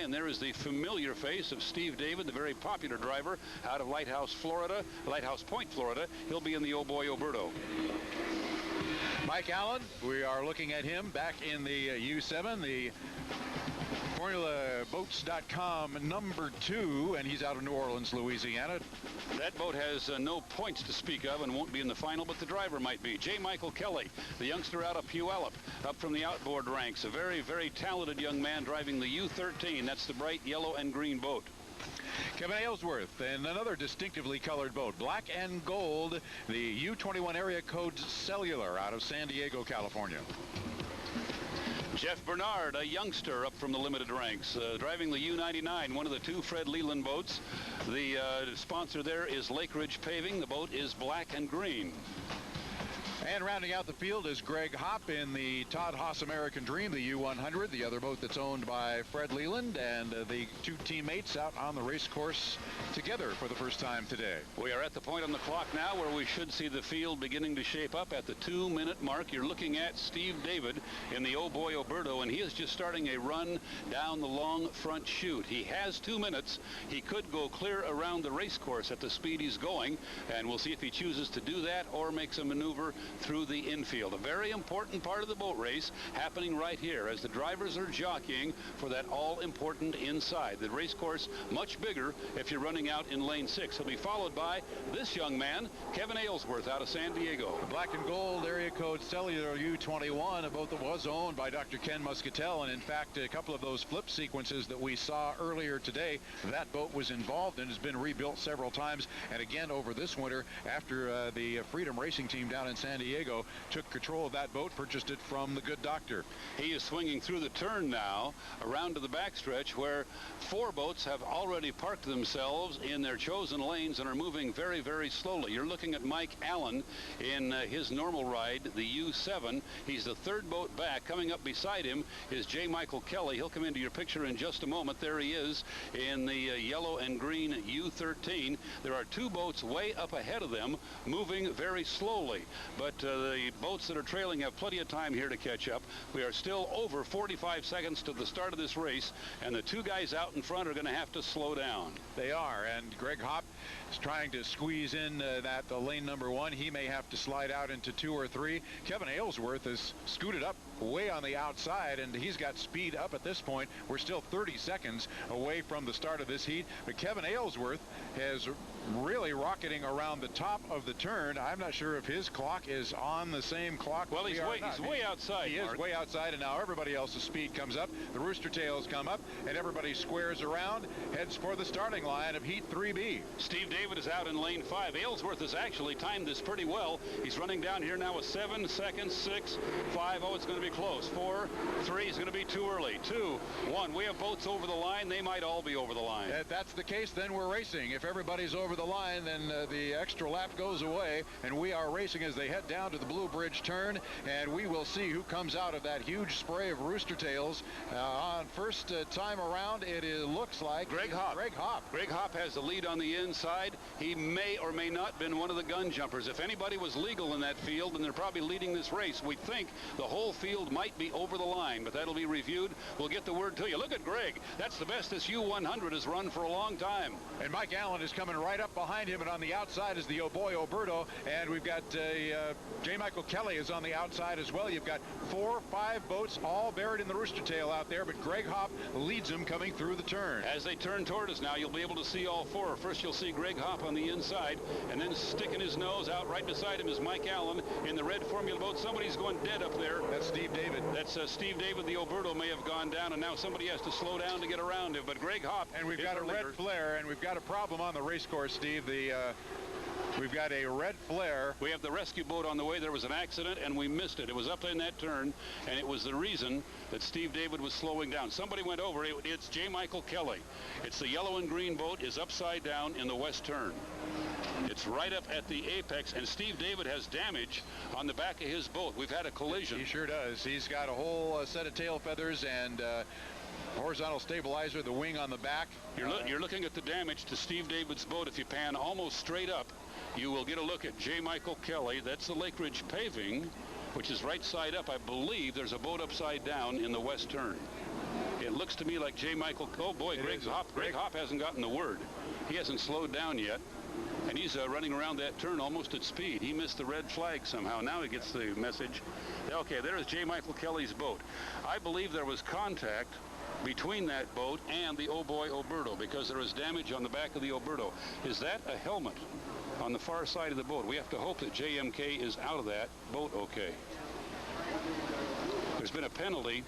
and there is the familiar face of Steve David, the very popular driver out of Lighthouse Point, Florida. He'll be in the Oh Boy Oberto. Mike Allen, we are looking at him back in the U7, the FormulaBoats.com #2, and he's out of New Orleans, Louisiana. That boat has no points to speak of and won't be in the final, but the driver might be. J.Michael Kelly, the youngster out of Puyallup, up from the outboard ranks. A very, very talented young man driving the U13. That's the bright yellow and green boat. Kevin Aylesworth in another distinctively colored boat, black and gold, the U21 area code Cellular out of San Diego, California. Jeff Bernard, a youngster up from the limited ranks, driving the U99, one of the two Fred Leland boats. The sponsor there is Lake Ridge Paving. The boat is black and green. And rounding out the field is Greg Hopp in the Todd Haas American Dream, the U100, the other boat that's owned by Fred Leland, and the two teammates out on the race course together for the first time today. We are at the point on the clock now where we should see the field beginning to shape up at the 2-minute mark. You're looking at Steve David in the Oh Boy Oberto, and he is just starting a run down the long front chute. He has 2 minutes. He could go clear around the race course at the speed he's going, and we'll see if he chooses to do that or makes a maneuver through the infield. A very important part of the boat race happening right here as the drivers are jockeying for that all-important inside. The race course much bigger if you're running out in lane 6. He'll be followed by this young man, Kevin Aylesworth out of San Diego. The black and gold area code Cellular U21, a boat that was owned by Dr. Ken Muscatel, and in fact a couple of those flip sequences that we saw earlier today, that boat was involved and has been rebuilt several times, and again over this winter after the Freedom Racing Team down in San Diego took control of that boat, purchased it from the good doctor. He is swinging through the turn now around to the backstretch where 4 boats have already parked themselves in their chosen lanes and are moving very, very slowly. You're looking at Mike Allen in his normal ride, the U7. He's the 3rd boat back. Coming up beside him is J.Michael Kelly. He'll come into your picture in just a moment. There he is in the yellow and green U13. There are 2 boats way up ahead of them moving very slowly, but the boats that are trailing have plenty of time here to catch up. We are still over 45 seconds to the start of this race, and the 2 guys out in front are going to have to slow down. They are, and Greg Hopp is trying to squeeze in that lane number 1. He may have to slide out into 2 or 3. Kevin Aylesworth has scooted up way on the outside, and he's got speed up at this point. We're still 30 seconds away from the start of this heat, but Kevin Aylesworth has really rocketing around the top of the turn. I'm not sure if his clock is on the same clock. Well, he's way outside. He is way outside, and now everybody else's speed comes up. The rooster tails come up, and everybody squares around, heads for the starting line of Heat 3B. Steve David is out in lane 5. Aylesworth has actually timed this pretty well. He's running down here now with 7 seconds, 6, 5. Oh, it's going to be close. 4, 3. It's going to be too early. 2, 1. We have boats over the line. They might all be over the line. If that's the case, then we're racing. If everybody's over the line, then the extra lap goes away, and we are racing as they head down to the Blue Bridge turn, and we will see who comes out of that huge spray of rooster tails. On first time around, it looks like Greg Hopp. Greg Hopp has the lead on the inside. He may or may not have been one of the gun jumpers. If anybody was legal in that field, and they're probably leading this race, we think the whole field might be over the line, but that'll be reviewed. We'll get the word to you. Look at Greg. That's the best this U100 has run for a long time. And Mike Allen is coming right up behind him, and on the outside is the Oh Boy Oberto, and we've got J.Michael Kelly is on the outside as well. You've got 4 or 5 boats all buried in the rooster tail out there, but Greg Hopp leads them coming through the turn. As they turn toward us now, you'll be able to see all 4. First, you'll see Greg Hopp on the inside, and then sticking his nose out right beside him is Mike Allen in the red Formula boat. Somebody's going dead up there. That's Steve David. That's Steve David. The Oberto may have gone down, and now somebody has to slow down to get around him, but Greg Hopp. And we've got a red flare, and we've got a problem on the race course, Steve. We've got a red flare. We have the rescue boat on the way. There was an accident, and we missed it. It was up in that turn, and it was the reason that Steve David was slowing down. Somebody went over. It's J.Michael Kelly. It's the yellow and green boat is upside down in the west turn. It's right up at the apex, and Steve David has damage on the back of his boat. We've had a collision. He sure does. He's got a whole set of tail feathers and horizontal stabilizer, the wing on the back. You're looking at the damage to Steve David's boat. If you pan almost straight up, you will get a look at J.Michael Kelly. That's the Lake Ridge Paving, which is right side up. I believe there's a boat upside down in the west turn. It looks to me like J.Michael. Oh boy, Greg Hopp hasn't gotten the word. He hasn't slowed down yet, and he's running around that turn almost at speed. He missed the red flag somehow. Now he gets the message. Okay, there's J.Michael Kelly's boat. I believe there was contact between that boat and the Oh Boy Oberto, because there was damage on the back of the Oberto. Is that a helmet on the far side of the boat? We have to hope that JMK is out of that boat okay. There's been a penalty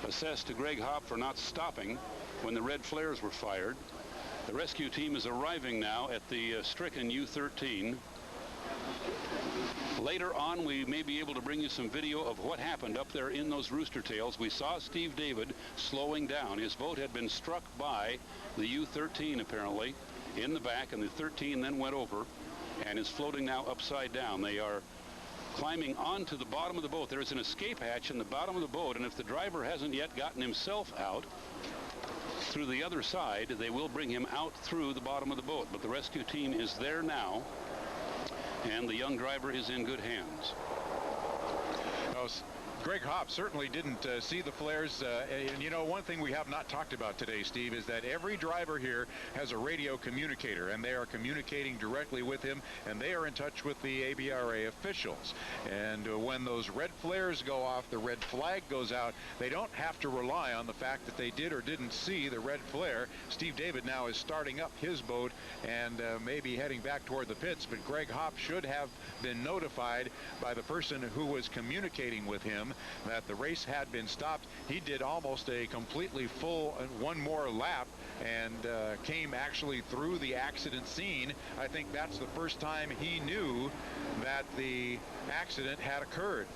assessed to Greg Hopp for not stopping when the red flares were fired. The rescue team is arriving now at the stricken U-13. Later on, we may be able to bring you some video of what happened up there in those rooster tails. We saw Steve David slowing down. His boat had been struck by the U-13 apparently in the back, and the 13 then went over and is floating now upside down. They are climbing onto the bottom of the boat. There is an escape hatch in the bottom of the boat, and if the driver hasn't yet gotten himself out through the other side, they will bring him out through the bottom of the boat. But the rescue team is there now, and the young driver is in good hands. Greg Hopp certainly didn't see the flares. And you know, one thing we have not talked about today, Steve, is that every driver here has a radio communicator, and they are communicating directly with him, and they are in touch with the ABRA officials. And when those red flares go off, the red flag goes out, they don't have to rely on the fact that they did or didn't see the red flare. Steve David now is starting up his boat and maybe heading back toward the pits, but Greg Hopp should have been notified by the person who was communicating with him that the race had been stopped. He did almost a completely full one more lap and came actually through the accident scene. I think that's the first time he knew that the accident had occurred.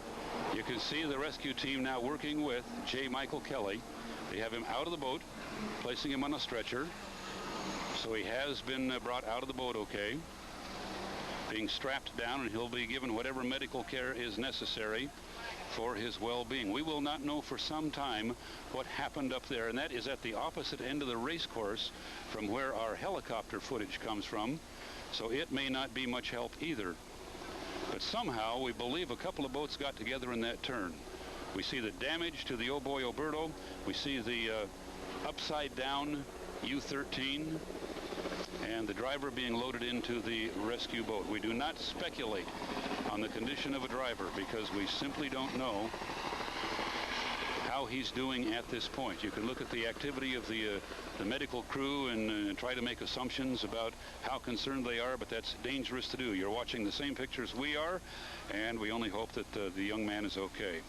You can see the rescue team now working with J.Michael Kelly. They have him out of the boat, placing him on a stretcher. So he has been brought out of the boat okay, being strapped down, and he'll be given whatever medical care is necessary for his well-being. We will not know for some time what happened up there, and that is at the opposite end of the race course from where our helicopter footage comes from, so it may not be much help either. But somehow we believe a couple of boats got together in that turn. We see the damage to the Oh Boy Oberto. We see the upside down U-13 and the driver being loaded into the rescue boat. We do not speculate on the condition of a driver because we simply don't know how he's doing at this point. You can look at the activity of the medical crew and try to make assumptions about how concerned they are, but that's dangerous to do. You're watching the same pictures we are, and we only hope that the young man is okay.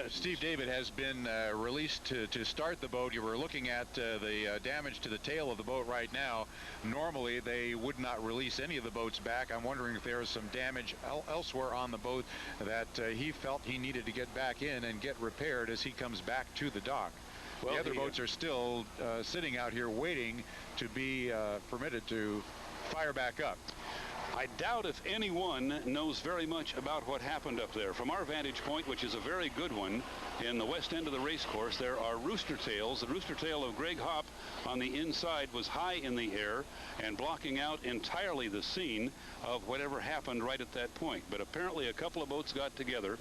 Steve David has been released to start the boat. You were looking at the damage to the tail of the boat right now. Normally, they would not release any of the boats back. I'm wondering if there is some damage elsewhere on the boat that he felt he needed to get back in and get repaired as he comes back to the dock. Well, the other boats are still sitting out here waiting to be permitted to fire back up. I doubt if anyone knows very much about what happened up there. From our vantage point, which is a very good one, in the west end of the race course, there are rooster tails. The rooster tail of Greg Hopp on the inside was high in the air and blocking out entirely the scene of whatever happened right at that point. But apparently a couple of boats got together,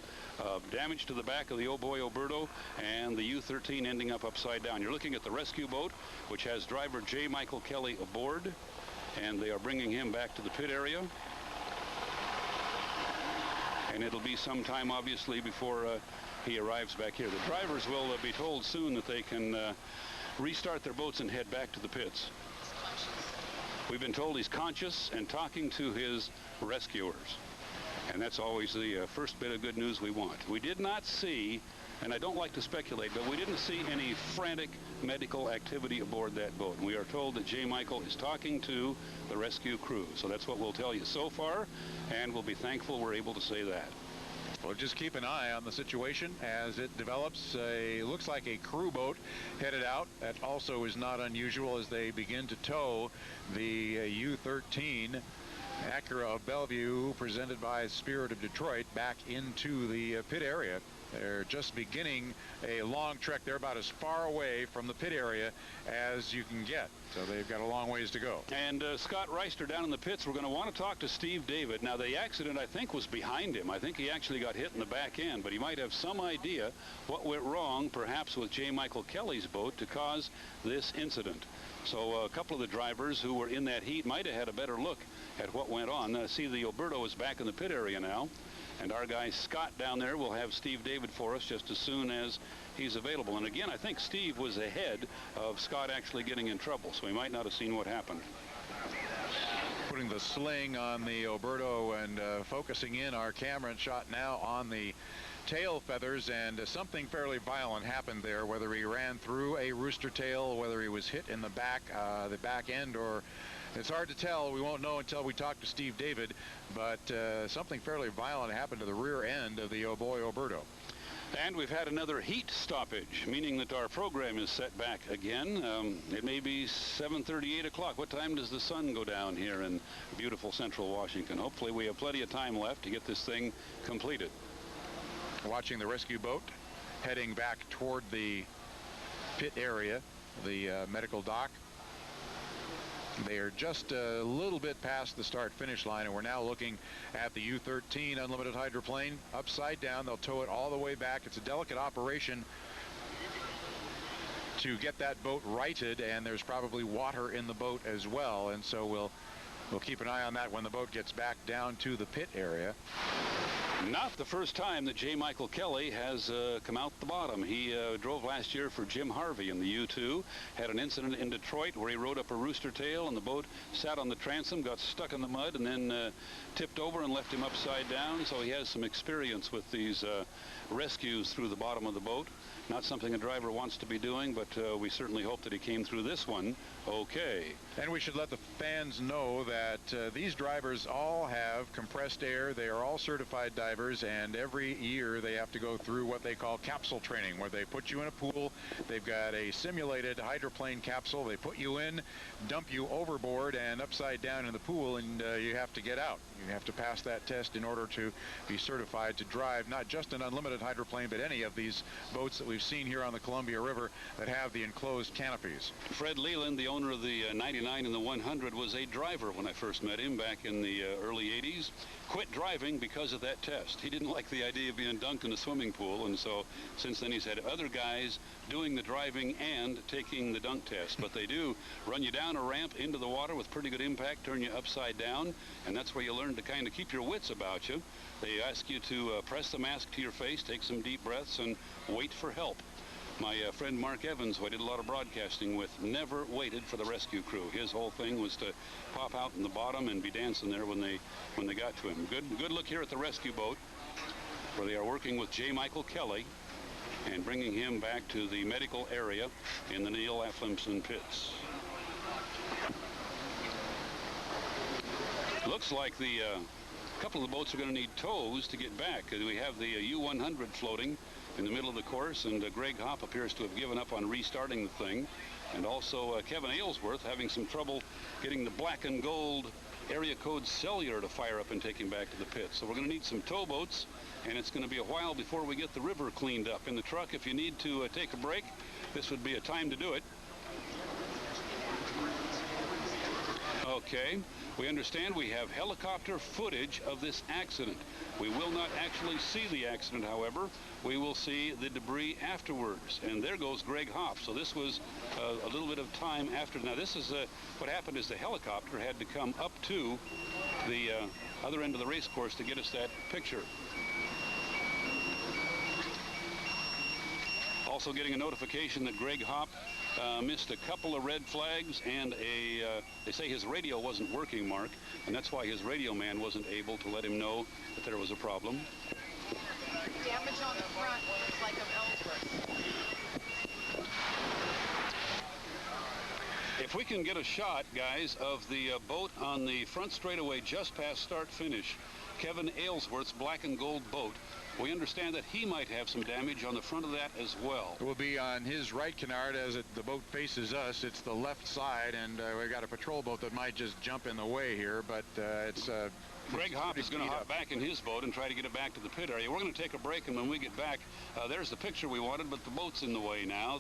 damage to the back of the Oh Boy Oberto and the U-13 ending up upside down. You're looking at the rescue boat, which has driver J.Michael Kelly aboard, and they are bringing him back to the pit area. And it'll be some time, obviously, before he arrives back here. The drivers will be told soon that they can restart their boats and head back to the pits. We've been told he's conscious and talking to his rescuers. And that's always the first bit of good news we want. We did not see, and I don't like to speculate, but we didn't see any frantic medical activity aboard that boat. We are told that J.Michael is talking to the rescue crew. So that's what we'll tell you so far, and we'll be thankful we're able to say that. Well, just keep an eye on the situation as it develops. Looks like a crew boat headed out. That also is not unusual as they begin to tow the U-13 Acura of Bellevue, presented by Spirit of Detroit, back into the pit area. They're just beginning a long trek. They're about as far away from the pit area as you can get. So they've got a long ways to go. And Scott Reister down in the pits. We're going to want to talk to Steve David. Now, the accident, I think, was behind him. I think he actually got hit in the back end, but he might have some idea what went wrong, perhaps with J.Michael Kelly's boat, to cause this incident. So a couple of the drivers who were in that heat might have had a better look at what went on. See, the Oberto is back in the pit area now. And our guy Scott down there will have Steve David for us just as soon as he's available. And again, I think Steve was ahead of Scott actually getting in trouble, so he might not have seen what happened. Putting the sling on the Oberto and focusing in our camera and shot now on the tail feathers, and something fairly violent happened there, whether he ran through a rooster tail, whether he was hit in the back end, or it's hard to tell. We won't know until we talk to Steve David, but something fairly violent happened to the rear end of the Oberto. And we've had another heat stoppage, meaning that our program is set back again. It may be 7:30, 8 o'clock. What time does the sun go down here in beautiful central Washington? Hopefully we have plenty of time left to get this thing completed. Watching the rescue boat heading back toward the pit area, the medical dock. They are just a little bit past the start-finish line, and we're now looking at the U-13 unlimited hydroplane upside down. They'll tow it all the way back. It's a delicate operation to get that boat righted, and there's probably water in the boat as well, and so we'll keep an eye on that when the boat gets back down to the pit area. Not the first time that J.Michael Kelly has come out the bottom. He drove last year for Jim Harvey in the U2, had an incident in Detroit where he rode up a rooster tail and the boat sat on the transom, got stuck in the mud, and then tipped over and left him upside down. So he has some experience with these rescues through the bottom of the boat. Not something a driver wants to be doing, but we certainly hope that he came through this one okay. And we should let the fans know that these drivers all have compressed air. They are all certified divers, and every year they have to go through what they call capsule training, where they put you in a pool. They've got a simulated hydroplane capsule. They put you in, dump you overboard and upside down in the pool, and you have to get out. You have to pass that test in order to be certified to drive not just an unlimited hydroplane, but any of these boats that we've seen here on the Columbia River that have the enclosed canopies. Fred Leland, the owner of the 99 and the 100, was a driver when I first met him back in the early 80s. Quit driving because of that test. He didn't like the idea of being dunked in a swimming pool, and so since then he's had other guys doing the driving and taking the dunk test. But they do run you down a ramp into the water with pretty good impact, turn you upside down, and that's where you learn to kind of keep your wits about you. They ask you to press the mask to your face, take some deep breaths, and wait for help. My friend Mark Evans, who I did a lot of broadcasting with, never waited for the rescue crew. His whole thing was to pop out in the bottom and be dancing there when they got to him. Good look here at the rescue boat, where they are working with J.Michael Kelly and bringing him back to the medical area in the Neil Afflimson pits. Looks like the couple of the boats are going to need tows to get back. We have the U-100 floating in the middle of the course, and Greg Hopp appears to have given up on restarting the thing. And also Kevin Aylesworth having some trouble getting the black and gold area code cellular to fire up and take him back to the pit. So we're going to need some towboats, and it's going to be a while before we get the river cleaned up. In the truck, if you need to take a break, this would be a time to do it. Okay, we understand we have helicopter footage of this accident. We will not actually see the accident, however. We will see the debris afterwards. And there goes Greg Hopp. So this was a little bit of time after. Now this is what happened is the helicopter had to come up to the other end of the race course to get us that picture. Also getting a notification that Greg Hopp missed a couple of red flags, and they say his radio wasn't working, Mark, and that's why his radio man wasn't able to let him know that there was a problem. Damage on the front was like of Ellsworth. If we can get a shot, guys, of the boat on the front straightaway just past start finish, Kevin Aylesworth's black and gold boat, we understand that he might have some damage on the front of that as well. It will be on his right canard as the boat faces us. It's the left side, and we've got a patrol boat that might just jump in the way here, but it's Greg Hopp is going to hop back in his boat and try to get it back to the pit area. We're going to take a break, and when we get back, there's the picture we wanted, but the boat's in the way now.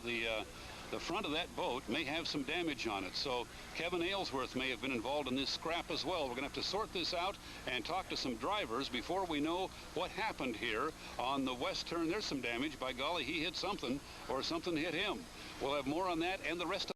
The front of that boat may have some damage on it, so Kevin Aylesworth may have been involved in this scrap as well. We're going to have to sort this out and talk to some drivers before we know what happened here on the west turn. There's some damage. By golly, he hit something, or something hit him. We'll have more on that and the rest of